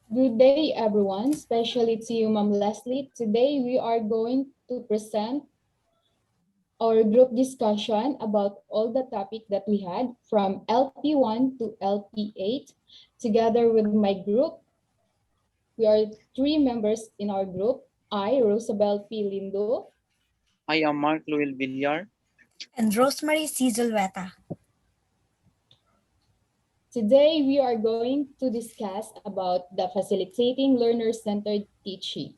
Good day, everyone, especially to you, Ma'am Leslie. Today, we are going to present our group discussion about all the topic that we had from LP1 to LP8. Together with my group, we are three members in our group. I, Rosabel P. Lindo. I am Mark Luil Villar. And Rosemary C. Zulueta. Today, we are going to discuss about the facilitating learner-centered teaching.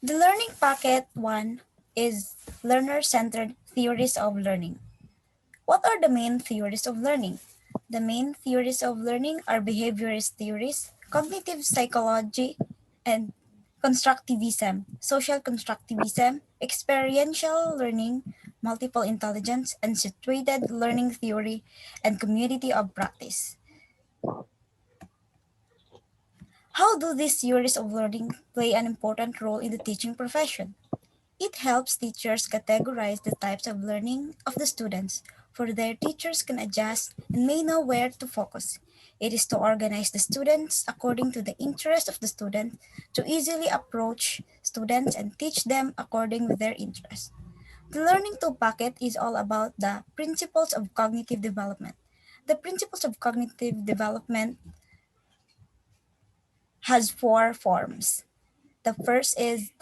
The learning packet 1 is learner-centered theories of learning. What are the main theories of learning? The main theories of learning are behaviorist theories, cognitive psychology, and constructivism, social constructivism, experiential learning, multiple intelligence, and situated learning theory, and community of practice. How do these theories of learning play an important role in the teaching profession? It helps teachers categorize the types of learning of the students, for their teachers can adjust and may know where to focus. It is to organize the students according to the interest of the student, to easily approach students and teach them according with their interest. The Learning Tool Packet is all about the principles of cognitive development. The principles of cognitive development has four forms. The first is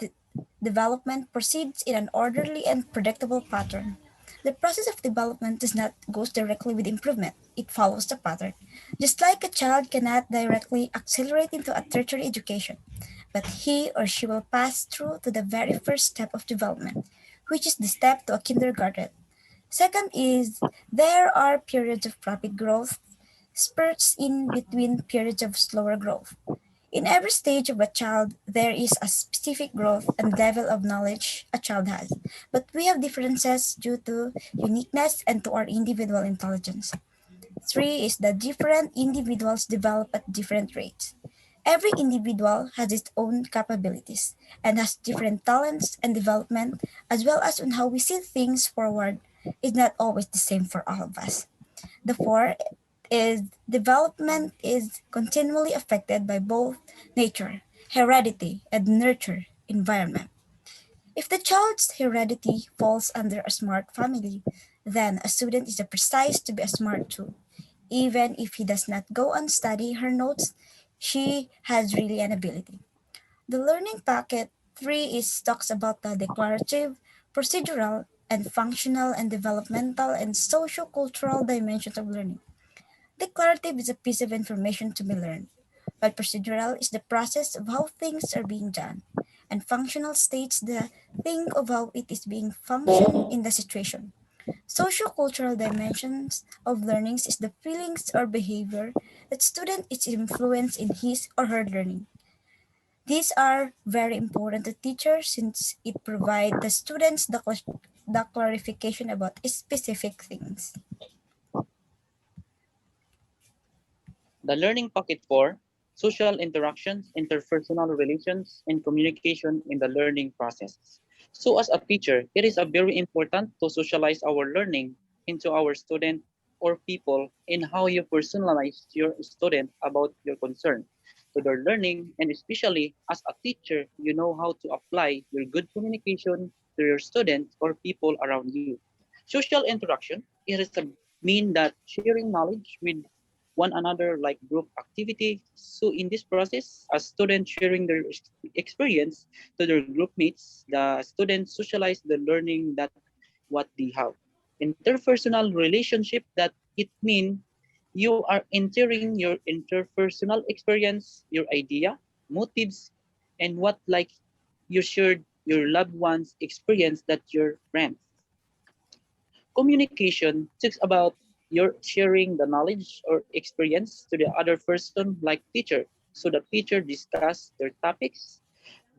development proceeds in an orderly and predictable pattern. The process of development does not go directly with improvement. It follows the pattern. Just like a child cannot directly accelerate into a tertiary education, but he or she will pass through to the very first step of development, which is the step to a kindergarten. Second is there are periods of rapid growth, spurts in between periods of slower growth. In every stage of a child, there is a specific growth and level of knowledge a child has, but we have differences due to uniqueness and to our individual intelligence. Three is that different individuals develop at different rates. Every individual has its own capabilities and has different talents and development, as well as on how we see things forward is not always the same for all of us. The four is development is continually affected by both nature, heredity, and nurture environment. If the child's heredity falls under a smart family, then a student is precise to be a smart too. Even if he does not go and study her notes, she has really an ability. The learning packet 3 is talks about the declarative, procedural, and functional and developmental and socio-cultural dimensions of learning. Declarative is a piece of information to be learned, while procedural is the process of how things are being done, and functional states the thing of how it is being functioned in the situation. Social-cultural dimensions of learnings is the feelings or behavior that student is influenced in his or her learning. These are very important to teachers since it provides the students the clarification about specific things. The Learning Pocket 4, social interactions, interpersonal relations, and communication in the learning process. So as a teacher, it is a very important to socialize our learning into our student or people in how you personalize your student about your concern to their learning, and especially as a teacher, you know how to apply your good communication to your students or people around you. Social interaction, it is a mean that sharing knowledge with one another like group activity. So in this process, as students sharing their experience to their group mates, the students socialize the learning that what they have. Interpersonal relationship that it means you are entering your interpersonal experience, your idea, motives, and what like you shared your loved ones experience that your friends. Communication talks about your sharing the knowledge or experience to the other person like teacher. So the teacher discuss their topics,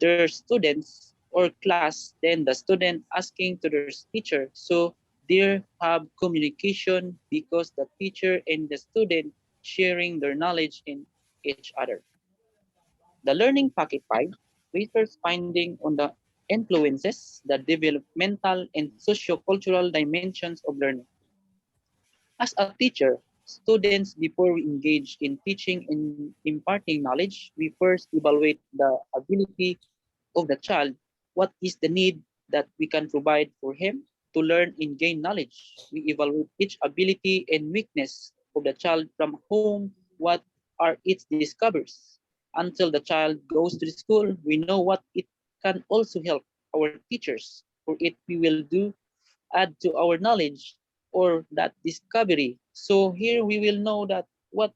their students or class, then the student asking to their teacher. So they have communication because the teacher and the student sharing their knowledge in each other. The learning packet 5 research finding on the influences the developmental and socio-cultural dimensions of learning. As a teacher, Students, before we engage in teaching and imparting knowledge, we first evaluate the ability of the child. What is the need that we can provide for him to learn and gain knowledge? We evaluate each ability and weakness of the child from whom what are its discoveries. Until the child goes to the school, we know what it can also help our teachers. For it, we will do add to our knowledge or that discovery. So here we will know that what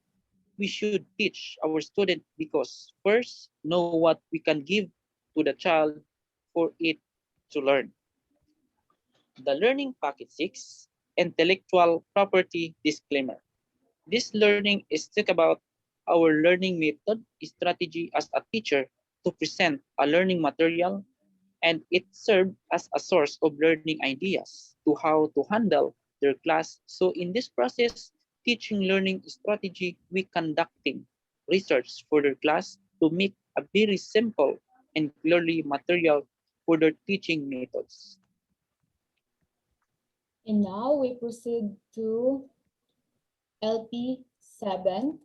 we should teach our student because first know what we can give to the child for it to learn. The learning packet 6, intellectual property disclaimer. This learning is talk about our learning method strategy as a teacher to present a learning material, and it served as a source of learning ideas to how to handle their class. So in this process, teaching learning strategy, we conducting research for their class to make a very simple and clearly material for their teaching methods. And now we proceed to LP7,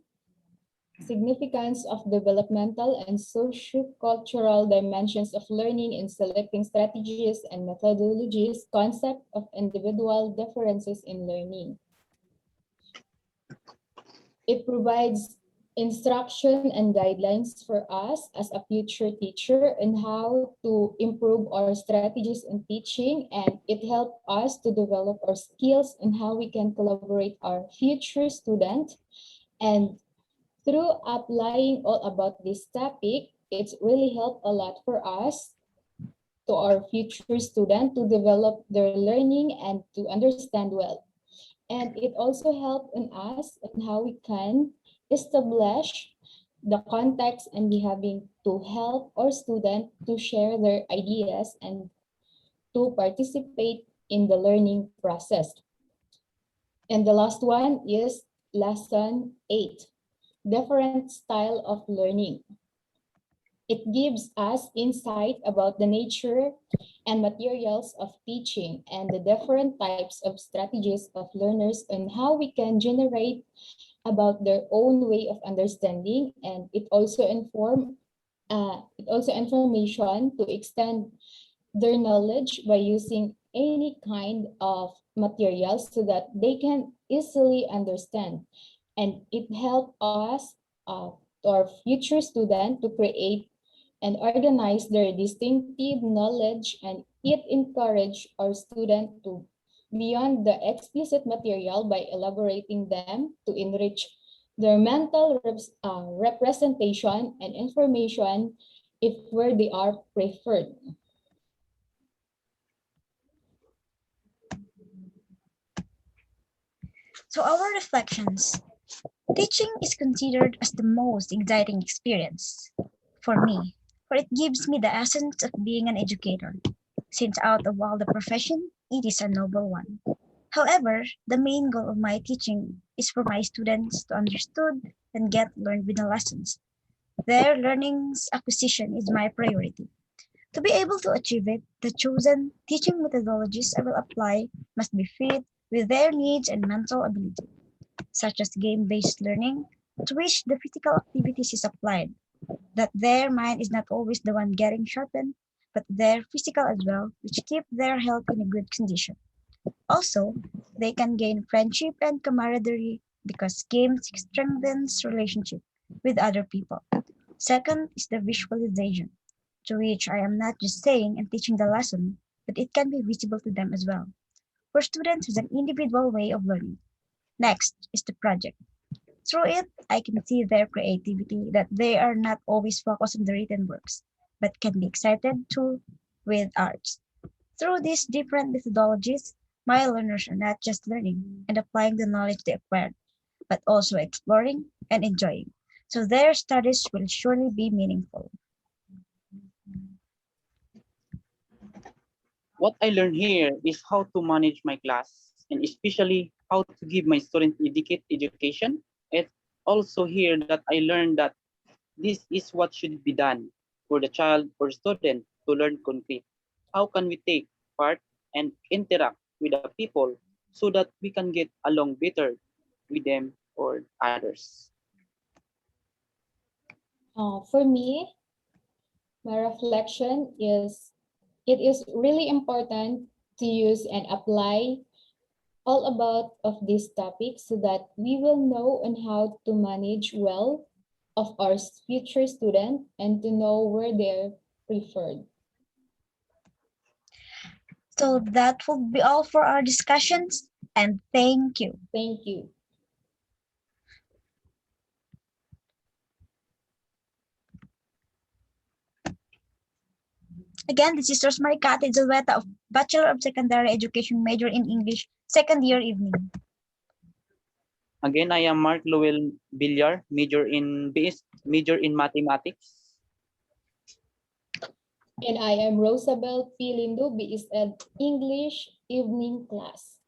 significance of developmental and socio-cultural dimensions of learning in selecting strategies and methodologies, concept of individual differences in learning. It provides instruction and guidelines for us as a future teacher and how to improve our strategies in teaching, and it helps us to develop our skills and how we can collaborate our future student. And through applying all about this topic, it's really helped a lot for us to our future student to develop their learning and to understand well. And it also helped in us on how we can establish the context and be having to help our student to share their ideas and to participate in the learning process. And the last one is lesson 8, different style of learning. It gives us insight about the nature and materials of teaching and the different types of strategies of learners and how we can generate about their own way of understanding. And it also information to extend their knowledge by using any kind of materials so that they can easily understand. And it helps us, our future student, to create and organize their distinctive knowledge, and it encourage our student to beyond the explicit material by elaborating them to enrich their mental representation and information if where they are preferred. So, our reflections. Teaching is considered as the most exciting experience for me, for it gives me the essence of being an educator, since out of all the profession, it is a noble one. However, the main goal of my teaching is for my students to understand and get learned with the lessons. Their learning's acquisition is my priority. To be able to achieve it, the chosen teaching methodologies I will apply must be fit with their needs and mental ability, such as game-based learning, to which the physical activities is applied, that their mind is not always the one getting sharpened, but their physical as well, which keep their health in a good condition. Also, they can gain friendship and camaraderie because games strengthens relationship with other people. Second is the visualization, to which I am not just saying and teaching the lesson, but it can be visible to them as well. For students with an individual way of learning. Next is the project. Through it, I can see their creativity that they are not always focused on the written works, but can be excited too with arts. Through these different methodologies, my learners are not just learning and applying the knowledge they acquired, but also exploring and enjoying. So their studies will surely be meaningful. What I learned here is how to manage my class and especially how to give my students education. It's also here that I learned that this is what should be done for the child or student to learn concrete. How can we take part and interact with the people so that we can get along better with them or others? For me, my reflection is it is really important to use and apply all about of these topics so that we will know on how to manage well of our future student and to know where they're preferred. So that will be all for our discussions, and thank you. Thank you. Again, this is Rosemary Kate Zulueta of Bachelor of Secondary Education, major in English, second year evening. Again, I am Mark Lowell Villar, major in mathematics. And I am Rosabel P. Lindo, BSED English evening class.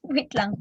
Wait lang.